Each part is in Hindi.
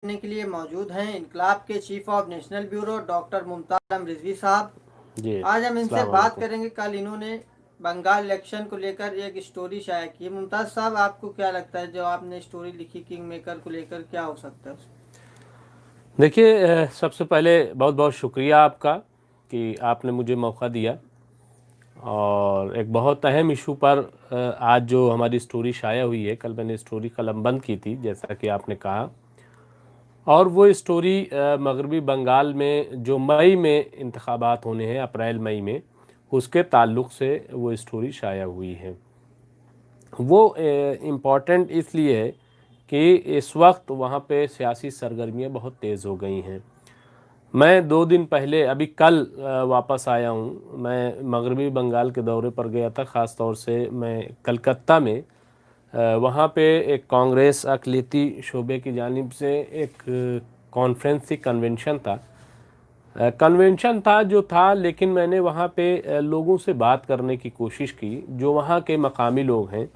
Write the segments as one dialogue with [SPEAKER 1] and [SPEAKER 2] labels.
[SPEAKER 1] करने के लिए मौजूद हैं इनकलाब के chief of national bureau doctor Mumtaz Alam Rizvi साहब।
[SPEAKER 2] जी।
[SPEAKER 1] आज हम इनसे
[SPEAKER 2] अस्सलाम
[SPEAKER 1] बात
[SPEAKER 2] वालेकुम।
[SPEAKER 1] करेंगे। कल इन्होंने बंगाल इलेक्शन को लेकर एक स्टोरी शाया की। मुमताज साहब, आपको क्या लगता है जो आपने स्टोरी लिखी किंग मेकर को लेकर, क्या हो सकता है उसमें?
[SPEAKER 2] देखिए, सबसे पहले बहुत बहुत शुक्रिया आपका कि आपने मुझे मौका दिया और एक बहुत अहम इशू पर आज जो हमारी स्टोरी शाया हुई है। कल मैंने स्टोरी कलमबंद की थी जैसा कि आपने कहा, और वो स्टोरी मगरबी बंगाल में जो मई में इंतखाबात होने हैं, अप्रैल मई में, उसके ताल्लुक़ से वो स्टोरी शाया हुई है। वो इम्पॉर्टेंट इसलिए है कि इस वक्त वहाँ पे सियासी सरगर्मियाँ बहुत तेज़ हो गई हैं। मैं 2 दिन पहले, अभी कल वापस आया हूँ। मैं मगरबी बंगाल के दौरे पर गया था, ख़ास तौर से मैं कलकत्ता में। वहाँ पे एक कांग्रेस अक़लियती शोबे की जानिब से एक कॉन्फ्रेंस थी, कन्वेंशन था जो था, लेकिन मैंने वहाँ पे लोगों से बात करने की कोशिश की, जो वहाँ के मकामी लोग हैं,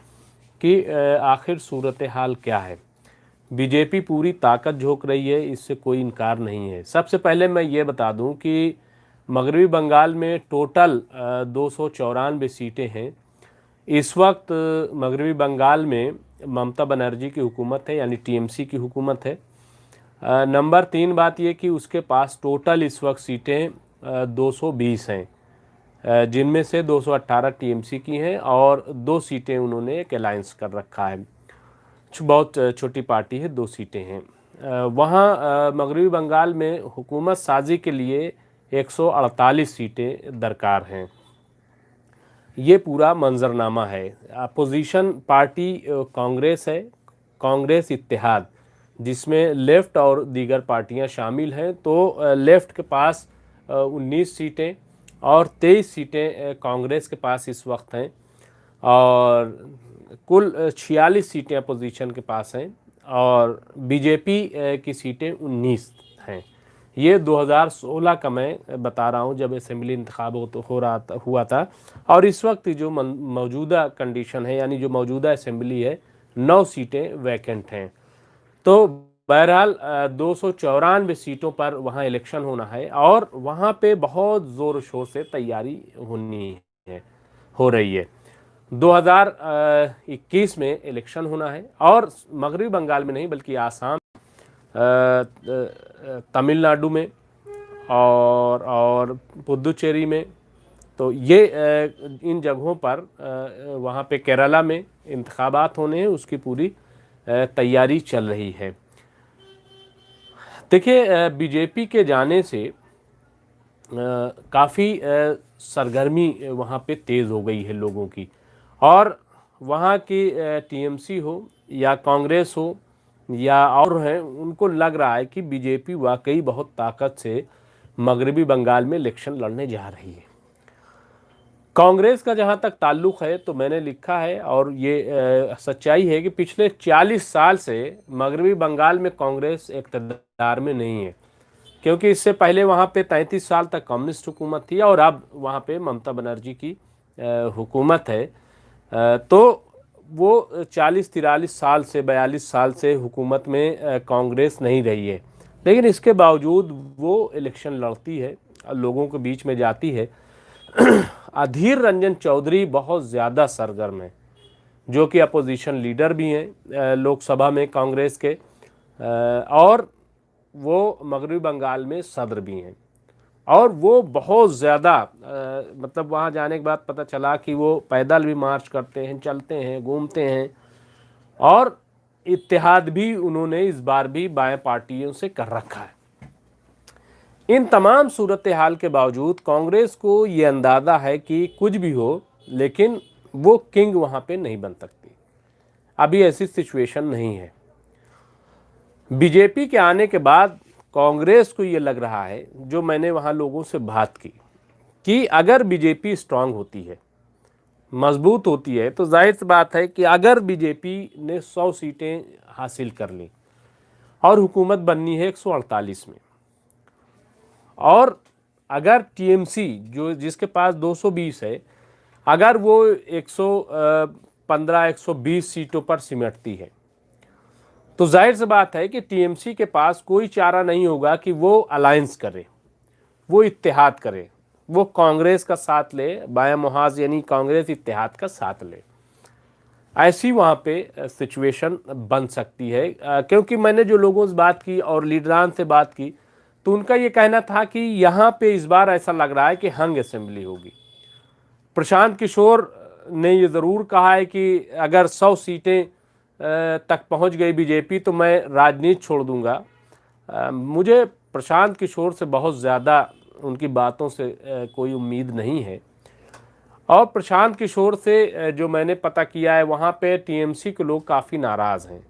[SPEAKER 2] कि आखिर सूरत हाल क्या है। बीजेपी पूरी ताकत झोंक रही है, इससे कोई इनकार नहीं है। सबसे पहले मैं ये बता दूं कि मगरबी बंगाल में टोटल 294 सीटें हैं। इस वक्त मगरबी बंगाल में ममता बनर्जी की हुकूमत है, यानी टीएमसी की हुकूमत है। नंबर 3 बात यह कि उसके पास टोटल इस वक्त सीटें 220 हैं, जिनमें से 218 टीएमसी की हैं और 2 सीटें उन्होंने एक अलायंस कर रखा है। बहुत छोटी पार्टी है, 2 सीटें हैं। वहाँ मगरबी बंगाल में हुकूमत साजी के लिए 148 सीटें दरकार हैं। ये पूरा मंजरनामा है। अपोजिशन पार्टी कांग्रेस है, कांग्रेस इत्तेहाद, जिसमें लेफ़्ट और दीगर पार्टियां शामिल हैं। तो लेफ़्ट के पास 19 सीटें और 23 सीटें कांग्रेस के पास इस वक्त हैं, और कुल 46 सीटें अपोजिशन के पास हैं, और बीजेपी की सीटें 19 हैं। ये 2016 का मैं बता रहा हूँ, जब असेंबली इंतखाब हुआ था। और इस वक्त जो मौजूदा कंडीशन है, यानी जो मौजूदा असेंबली है, 9 सीटें वैकेंट हैं। तो बहरहाल 294 सीटों पर वहाँ इलेक्शन होना है, और वहाँ पे बहुत ज़ोर शोर से तैयारी है हो रही है। 2021 में इलेक्शन होना है, और मगरबी बंगाल में नहीं बल्कि आसाम, तमिलनाडु में और पुदुचेरी में। तो ये इन जगहों पर वहाँ पे केरला में इंतखाबात होने हैं, उसकी पूरी तैयारी चल रही है। देखिए, बीजेपी के जाने से काफ़ी सरगर्मी वहाँ पे तेज़ हो गई है लोगों की, और वहाँ की टीएमसी हो या कांग्रेस हो या और हैं, उनको लग रहा है कि बीजेपी वाकई बहुत ताकत से मगरबी बंगाल में इलेक्शन लड़ने जा रही है। कांग्रेस का जहाँ तक ताल्लुक़ है, तो मैंने लिखा है, और ये सच्चाई है कि पिछले 40 साल से मगरबी बंगाल में कांग्रेस इक़्तिदार में नहीं है, क्योंकि इससे पहले वहाँ पे 33 साल तक कम्युनिस्ट हुकूमत थी, और अब वहाँ पे ममता बनर्जी की हुकूमत है। तो वो 40-43 साल से 42 साल से हुकूमत में कांग्रेस नहीं रही है, लेकिन इसके बावजूद वो इलेक्शन लड़ती है, लोगों के बीच में जाती है। अधीर रंजन चौधरी बहुत ज़्यादा सरगर्म है, जो कि अपोजिशन लीडर भी हैं लोकसभा में कांग्रेस के, और वो मगरबी बंगाल में सदर भी हैं। और वो बहुत ज़्यादा, मतलब वहाँ जाने के बाद पता चला कि वो पैदल भी मार्च करते हैं, चलते हैं, घूमते हैं, और इत्तेहाद भी उन्होंने इस बार भी बाएं पार्टियों से कर रखा है। इन तमाम सूरत हाल के बावजूद कांग्रेस को ये अंदाज़ा है कि कुछ भी हो, लेकिन वो किंग वहाँ पे नहीं बन सकती। अभी ऐसी सिचुएशन नहीं है। बीजेपी के आने के बाद कांग्रेस को ये लग रहा है, जो मैंने वहाँ लोगों से बात की, कि अगर बीजेपी स्ट्रांग होती है, मजबूत होती है, तो जाहिर सी बात है कि अगर बीजेपी ने 100 सीटें हासिल कर ली और हुकूमत बननी है 148 में, और अगर टीएमसी जो जिसके पास 220 है, अगर वो 115-120 सीटों पर सिमटती है, तो जाहिर सी बात है कि टीएमसी के पास कोई चारा नहीं होगा कि वो अलायंस करे, वो इत्तेहाद करे, वो कांग्रेस का साथ ले, बायां मुहाज यानी कांग्रेस इत्तेहाद का साथ ले। ऐसी वहाँ पे सिचुएशन बन सकती है, क्योंकि मैंने जो लोगों से बात की और लीडरान से बात की तो उनका ये कहना था कि यहाँ पे इस बार ऐसा लग रहा है कि हंग असेंबली होगी। प्रशांत किशोर ने ये ज़रूर कहा है कि अगर 100 सीटें तक पहुँच गई बीजेपी तो मैं राजनीति छोड़ दूंगा। मुझे प्रशांत किशोर से बहुत ज़्यादा उनकी बातों से कोई उम्मीद नहीं है। और प्रशांत किशोर से जो मैंने पता किया है वहाँ पे टीएमसी के लोग काफ़ी नाराज़ हैं,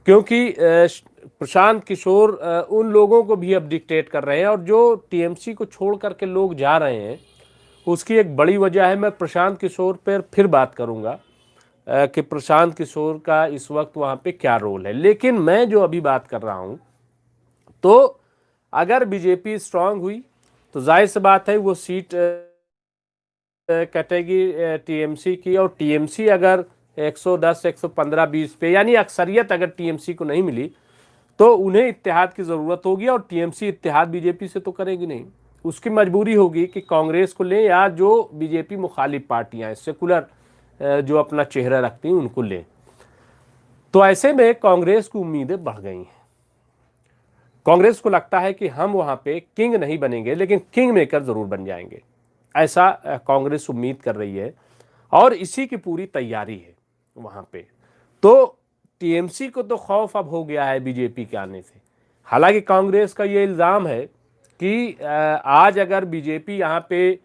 [SPEAKER 2] क्योंकि प्रशांत किशोर उन लोगों को भी अब डिक्टेट कर रहे हैं, और जो टीएमसी को छोड़ करके लोग जा रहे हैं उसकी एक बड़ी वजह है। मैं प्रशांत किशोर पर फिर बात करूँगा कि प्रशांत किशोर का इस वक्त वहाँ पे क्या रोल है, लेकिन मैं जो अभी बात कर रहा हूँ तो अगर बीजेपी स्ट्रांग हुई तो जाहिर सी बात है वो सीट कटेगी टीएमसी की, और टीएमसी अगर 110, 115, 20 पे यानी अक्सरियत अगर टीएमसी को नहीं मिली तो उन्हें इत्तेहाद की ज़रूरत होगी, और टीएमसी इत्तेहाद बीजेपी से तो करेगी नहीं, उसकी मजबूरी होगी कि कांग्रेस को लें या जो बीजेपी मुखालिफ पार्टियां हैं, सेकुलर जो अपना चेहरा रखती हैं उनको लें। तो ऐसे में कांग्रेस की उम्मीदें बढ़ गई हैं। कांग्रेस को लगता है कि हम वहाँ पे किंग नहीं बनेंगे लेकिन किंग मेकर ज़रूर बन जाएंगे, ऐसा कांग्रेस उम्मीद कर रही है, और इसी की पूरी तैयारी है वहाँ पे। तो टीएमसी को तो खौफ अब हो गया है बीजेपी के आने से। हालांकि कांग्रेस का ये इल्ज़ाम है कि आज अगर बीजेपी यहाँ पे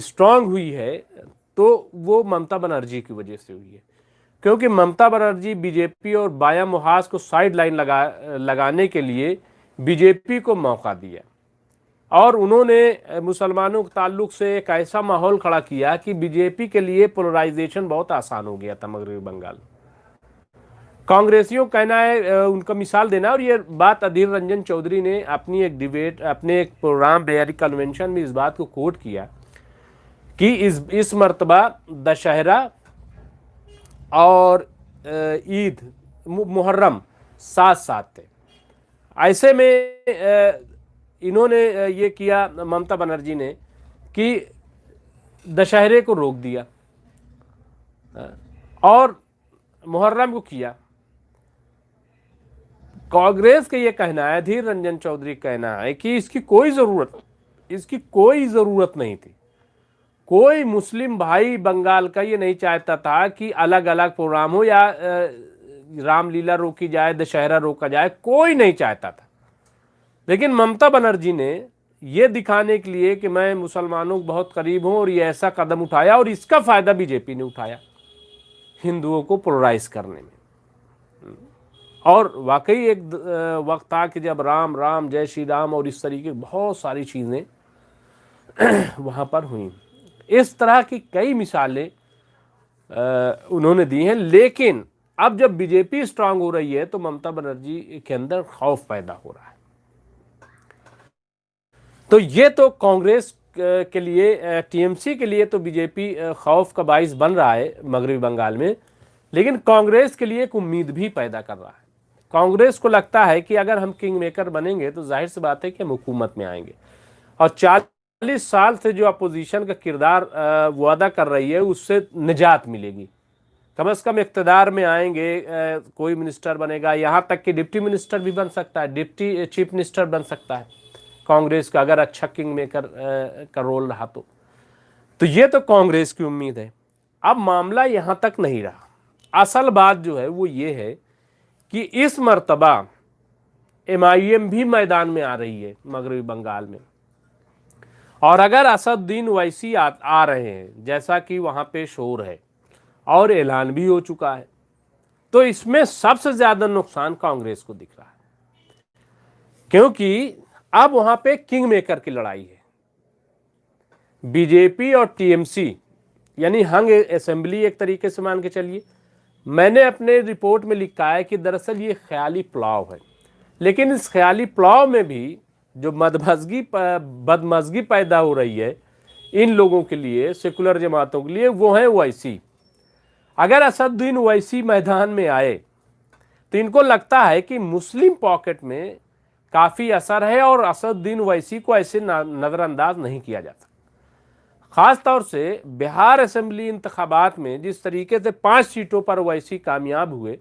[SPEAKER 2] स्ट्रांग हुई है तो वो ममता बनर्जी की वजह से हुई है, क्योंकि ममता बनर्जी बीजेपी और बायां मुहाज को साइड लाइन लगाने के लिए बीजेपी को मौका दिया, और उन्होंने मुसलमानों के ताल्लुक से एक ऐसा माहौल खड़ा किया कि बीजेपी के लिए पोलराइजेशन बहुत आसान हो गया था मगरबी बंगाल। कांग्रेसियों कहना है, उनका मिसाल देना, और ये बात अधीर रंजन चौधरी ने अपनी एक डिबेट, अपने एक प्रोग्राम बेयारी कन्वेंशन में इस बात को कोट किया कि इस मर्तबा दशहरा और ईद मुहर्रम साथ साथ थे। ऐसे में इन्होंने ये किया, ममता बनर्जी ने, कि दशहरे को रोक दिया और मुहर्रम को किया। कांग्रेस का ये कहना है, धीर रंजन चौधरी कहना है कि इसकी कोई ज़रूरत नहीं थी। कोई मुस्लिम भाई बंगाल का ये नहीं चाहता था कि अलग अलग प्रोग्राम हो या रामलीला रोकी जाए, दशहरा रोका जाए, कोई नहीं चाहता था। लेकिन ममता बनर्जी ने ये दिखाने के लिए कि मैं मुसलमानों के बहुत करीब हूँ और ये ऐसा कदम उठाया, और इसका फ़ायदा बीजेपी ने उठाया हिंदुओं को पोलराइज करने में। और वाकई एक वक्त था कि जब राम राम जय श्री राम और इस तरीके की बहुत सारी चीज़ें वहाँ पर हुई। इस तरह की कई मिसालें उन्होंने दी हैं। लेकिन अब जब बीजेपी स्ट्रांग हो रही है तो ममता बनर्जी के अंदर खौफ पैदा हो रहा है। तो ये तो कांग्रेस के लिए, टीएमसी के लिए तो बीजेपी खौफ का बाइस बन रहा है मगरबी बंगाल में, लेकिन कांग्रेस के लिए एक उम्मीद भी पैदा कर रहा है। कांग्रेस को लगता है कि अगर हम किंग मेकर बनेंगे तो जाहिर सी बात है कि हम हुकूमत में आएंगे, और 40 साल से जो अपोजिशन का किरदार वो अदा कर रही है उससे निजात मिलेगी। कम से कम इक़्तिदार में आएंगे, कोई मिनिस्टर बनेगा, यहाँ तक कि डिप्टी मिनिस्टर भी बन सकता है, डिप्टी चीफ मिनिस्टर बन सकता है कांग्रेस का, अगर अच्छा किंग मेकर का रोल रहा तो ये तो कांग्रेस की उम्मीद है। अब मामला यहाँ तक नहीं रहा। असल बात जो है वो ये है कि इस मर्तबा एमआईएम भी मैदान में आ रही है मगरबी बंगाल में, और अगर असदुद्दीन ओवैसी आ रहे हैं जैसा कि वहाँ पे शोर है और ऐलान भी हो चुका है, तो इसमें सबसे ज़्यादा नुकसान कांग्रेस को दिख रहा है, क्योंकि अब वहाँ पे किंग मेकर की लड़ाई है। बीजेपी और टीएमसी यानी हंग असेंबली एक तरीके से मान के चलिए। मैंने अपने रिपोर्ट में लिखा है कि दरअसल ये ख्याली पुलाव है, लेकिन इस ख्याली पुलाव में भी जो बदमज़गी पैदा हो रही है इन लोगों के लिए, सेकुलर जमातों के लिए, वो है ओवैसी। अगर असदुद्दीन ओवैसी मैदान में आए तो इनको लगता है कि मुस्लिम पॉकेट में काफ़ी असर है और असदुद्दीन ओवैसी को ऐसे नज़रअंदाज नहीं किया जा सकता। ख़ास तौर से बिहार असेंबली इंतखाबात में जिस तरीके से 5 सीटों पर ओवैसी कामयाब हुए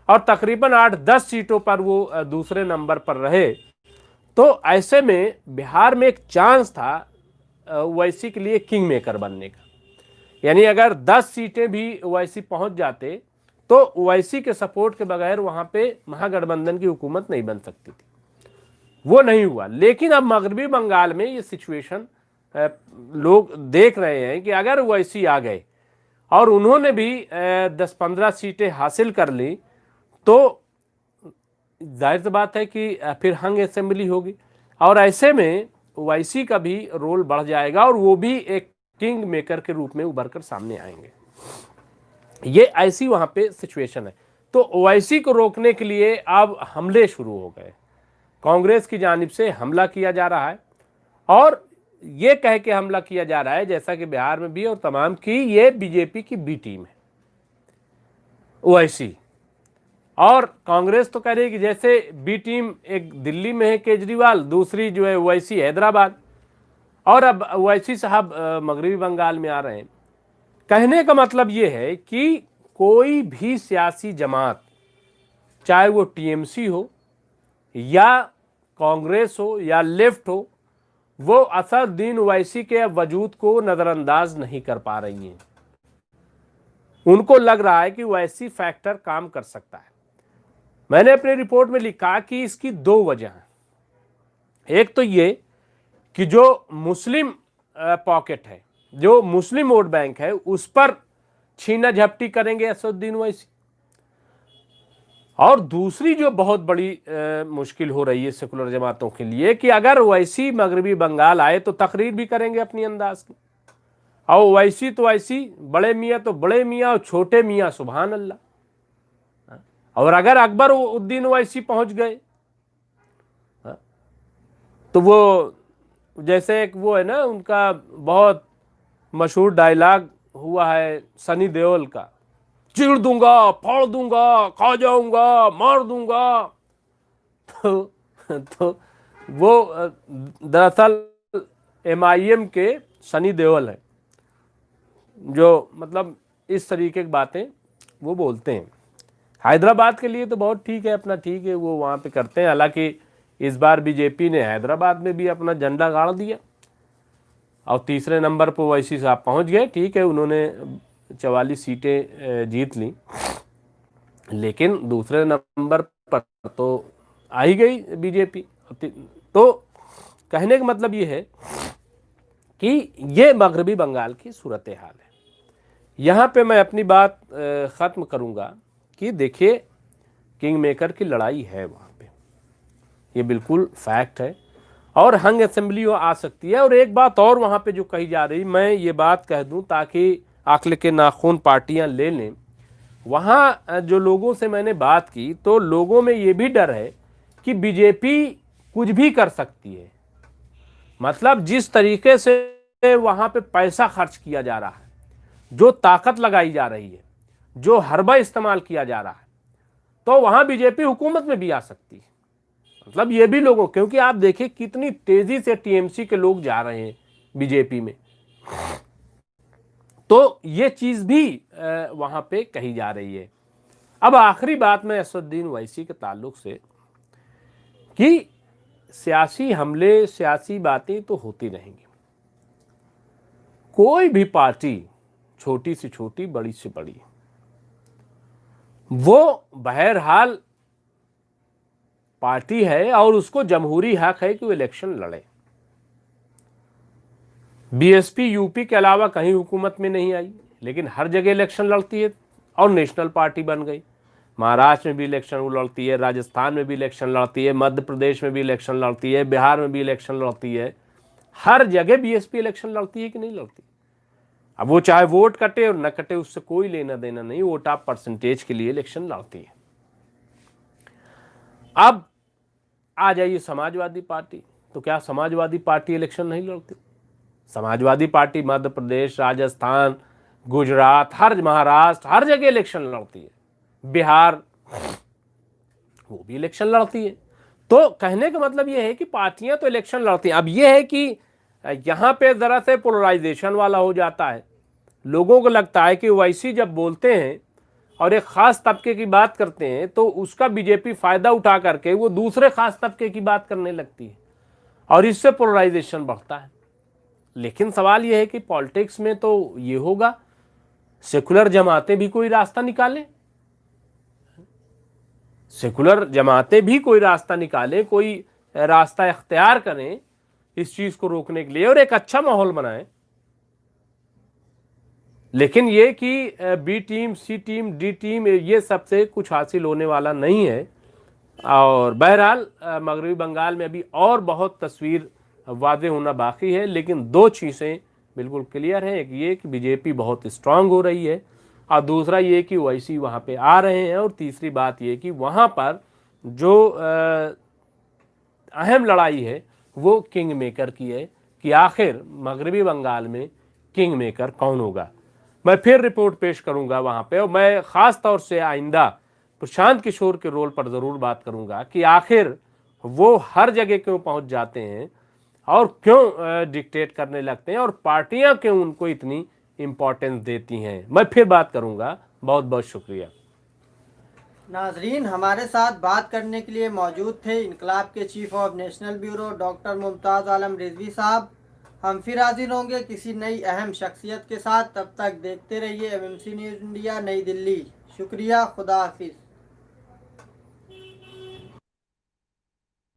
[SPEAKER 2] और तकरीबन 8-10 सीटों पर वो दूसरे नंबर पर रहे, तो ऐसे में बिहार में एक चांस था ओवैसी के लिए किंग मेकर बनने का। यानी अगर 10 सीटें भी ओवैसी पहुंच जाते तो ओवैसी के सपोर्ट के बगैर वहां पे महागठबंधन की हुकूमत नहीं बन सकती थी। वो नहीं हुआ। लेकिन अब मगरबी बंगाल में ये सिचुएशन लोग देख रहे हैं कि अगर ओवैसी आ गए और उन्होंने भी 10-15 सीटें हासिल कर ली तो जाहिर सी बात है कि फिर हंग असेंबली होगी और ऐसे में ओवैसी का भी रोल बढ़ जाएगा और वो भी एक किंग मेकर के रूप में उभर कर सामने आएंगे। ये ऐसी वहां पे सिचुएशन है। तो ओवैसी को रोकने के लिए अब हमले शुरू हो गए। कांग्रेस की जानिब से हमला किया जा रहा है और ये कह के हमला किया जा रहा है, जैसा कि बिहार में भी और तमाम की, ये बीजेपी की बी टीम है ओवैसी। और कांग्रेस तो कह रही है कि जैसे बी टीम एक दिल्ली में है केजरीवाल, दूसरी जो है ओवैसी हैदराबाद, और अब ओवैसी साहब मगरबी बंगाल में आ रहे हैं। कहने का मतलब ये है कि कोई भी सियासी जमात, चाहे वो टीएमसी हो या कांग्रेस हो या लेफ्ट हो, वो असदुद्दीन ओवैसी के वजूद को नज़रअंदाज नहीं कर पा रही हैं। उनको लग रहा है कि ओवैसी फैक्टर काम कर सकता है। मैंने अपनी रिपोर्ट में लिखा कि इसकी 2 वजह हैं। एक तो ये कि जो मुस्लिम पॉकेट है, जो मुस्लिम वोट बैंक है, उस पर छीना झपटी करेंगे असदुद्दीन ओवैसी। और दूसरी जो बहुत बड़ी मुश्किल हो रही है सेकुलर जमातों के लिए कि अगर ओवैसी मगरबी बंगाल आए तो तकरीर भी करेंगे अपनी अंदाज की, और ओवैसी तो ऐसी, बड़े मियाँ तो बड़े मियाँ और छोटे मियाँ सुभान अल्लाह। और अगर अकबर उद्दीन ओवैसी पहुंच गए तो वो जैसे एक वो है ना, उनका बहुत मशहूर डायलॉग हुआ है सनी देओल का, चीर दूंगा, फाड़ दूंगा, खा जाऊंगा, मार दूंगा। तो वो दरअसल MIM के सनी देओल है, जो मतलब इस तरीके की बातें वो बोलते हैं। हैदराबाद के लिए तो बहुत ठीक है, अपना ठीक है, वो वहाँ पे करते हैं। हालांकि इस बार बीजेपी ने हैदराबाद में भी अपना झंडा गाड़ दिया और तीसरे नंबर पर ओवैसी साहब पहुँच गए। ठीक है, उन्होंने 44 सीटें जीत ली, लेकिन दूसरे नंबर पर तो आ ही गई बीजेपी। तो कहने का मतलब ये है कि ये मगरबी बंगाल की सूरत हाल है। यहाँ पे मैं अपनी बात ख़त्म करूँगा कि देखिए, किंग मेकर की लड़ाई है वहाँ पे, ये बिल्कुल फैक्ट है, और हंग असेंबली आ सकती है। और एक बात और वहाँ पे जो कही जा रही, मैं ये बात कह दूँ ताकि आकल के नाखून पार्टियाँ ले लें, वहाँ जो लोगों से मैंने बात की तो लोगों में ये भी डर है कि बीजेपी कुछ भी कर सकती है। मतलब जिस तरीके से वहाँ पे पैसा खर्च किया जा रहा है, जो ताकत लगाई जा रही है, जो हरबा इस्तेमाल किया जा रहा है, तो वहाँ बीजेपी हुकूमत में भी आ सकती है। मतलब ये भी लोगों, क्योंकि आप देखिए कितनी तेजी से टीएमसी के लोग जा रहे हैं बीजेपी में, तो ये चीज भी वहां पे कही जा रही है। अब आखिरी बात में असदुद्दीन ओवैसी के ताल्लुक से कि सियासी हमले, सियासी बातें तो होती रहेंगी। कोई भी पार्टी, छोटी से छोटी, बड़ी से बड़ी, वो बहरहाल पार्टी है और उसको जमहूरी हक है कि वो इलेक्शन लड़े। बीएसपी यूपी के अलावा कहीं हुकूमत में नहीं आई, लेकिन हर जगह इलेक्शन लड़ती है और नेशनल पार्टी बन गई। महाराष्ट्र में भी इलेक्शन वो लड़ती है, राजस्थान में भी इलेक्शन लड़ती है, मध्य प्रदेश में भी इलेक्शन लड़ती है, बिहार में भी इलेक्शन लड़ती है। हर जगह बीएसपी इलेक्शन लड़ती है कि नहीं लड़ती? अब वो चाहे वोट कटे और न कटे, उससे कोई लेना देना नहीं, वोट ऑफ परसेंटेज के लिए इलेक्शन लड़ती है। अब आ जाइए समाजवादी पार्टी, तो क्या समाजवादी पार्टी इलेक्शन नहीं लड़ती? समाजवादी पार्टी मध्य प्रदेश, राजस्थान, गुजरात, हर महाराष्ट्र, हर जगह इलेक्शन लड़ती है। बिहार, वो भी इलेक्शन लड़ती है। तो कहने का मतलब ये है कि पार्टियां तो इलेक्शन लड़ती हैं। अब ये है कि यहाँ पे ज़रा से पोलराइजेशन वाला हो जाता है। लोगों को लगता है कि ओवैसी जब बोलते हैं और एक ख़ास तबके की बात करते हैं तो उसका बीजेपी फ़ायदा उठा करके वो दूसरे ख़ास तबके की बात करने लगती है और इससे पोलराइजेशन बढ़ता है। लेकिन सवाल यह है कि पॉलिटिक्स में तो ये होगा, सेकुलर जमातें भी कोई रास्ता निकालें, सेकुलर जमातें भी कोई रास्ता निकालें, कोई रास्ता इख्तियार करें इस चीज़ को रोकने के लिए और एक अच्छा माहौल बनाएं। लेकिन ये कि बी टीम, सी टीम, डी टीम ये सबसे कुछ हासिल होने वाला नहीं है। और बहरहाल मगरबी बंगाल में अभी और बहुत तस्वीर वाज़ेह होना बाकी है, लेकिन दो चीज़ें बिल्कुल क्लियर हैं। एक ये कि बीजेपी बहुत स्ट्रांग हो रही है और दूसरा ये कि ओवैसी वहाँ पे आ रहे हैं और तीसरी बात ये कि वहाँ पर जो अहम लड़ाई है वो किंग मेकर की है कि आखिर मगरबी बंगाल में किंग मेकर कौन होगा। मैं फिर रिपोर्ट पेश करूंगा वहाँ पे और मैं ख़ास तौर से आइंदा प्रशांत किशोर के रोल पर ज़रूर बात करूंगा कि आखिर वो हर जगह क्यों पहुँच जाते हैं और क्यों डिक्टेट करने लगते हैं और पार्टियां क्यों उनको इतनी इम्पोर्टेंस देती हैं। मैं फिर बात करूंगा। बहुत बहुत शुक्रिया।
[SPEAKER 1] नाजरीन, हमारे साथ बात करने के लिए मौजूद थे इनकलाब के chief of national bureau doctor Mumtaz Alam Rizvi साहब। हम फिर हाजिर होंगे किसी नई अहम शख्सियत के साथ। तब तक देखते रहिए MMC न्यूज़ इंडिया, नई दिल्ली। शुक्रिया, खुदा हाफिज़।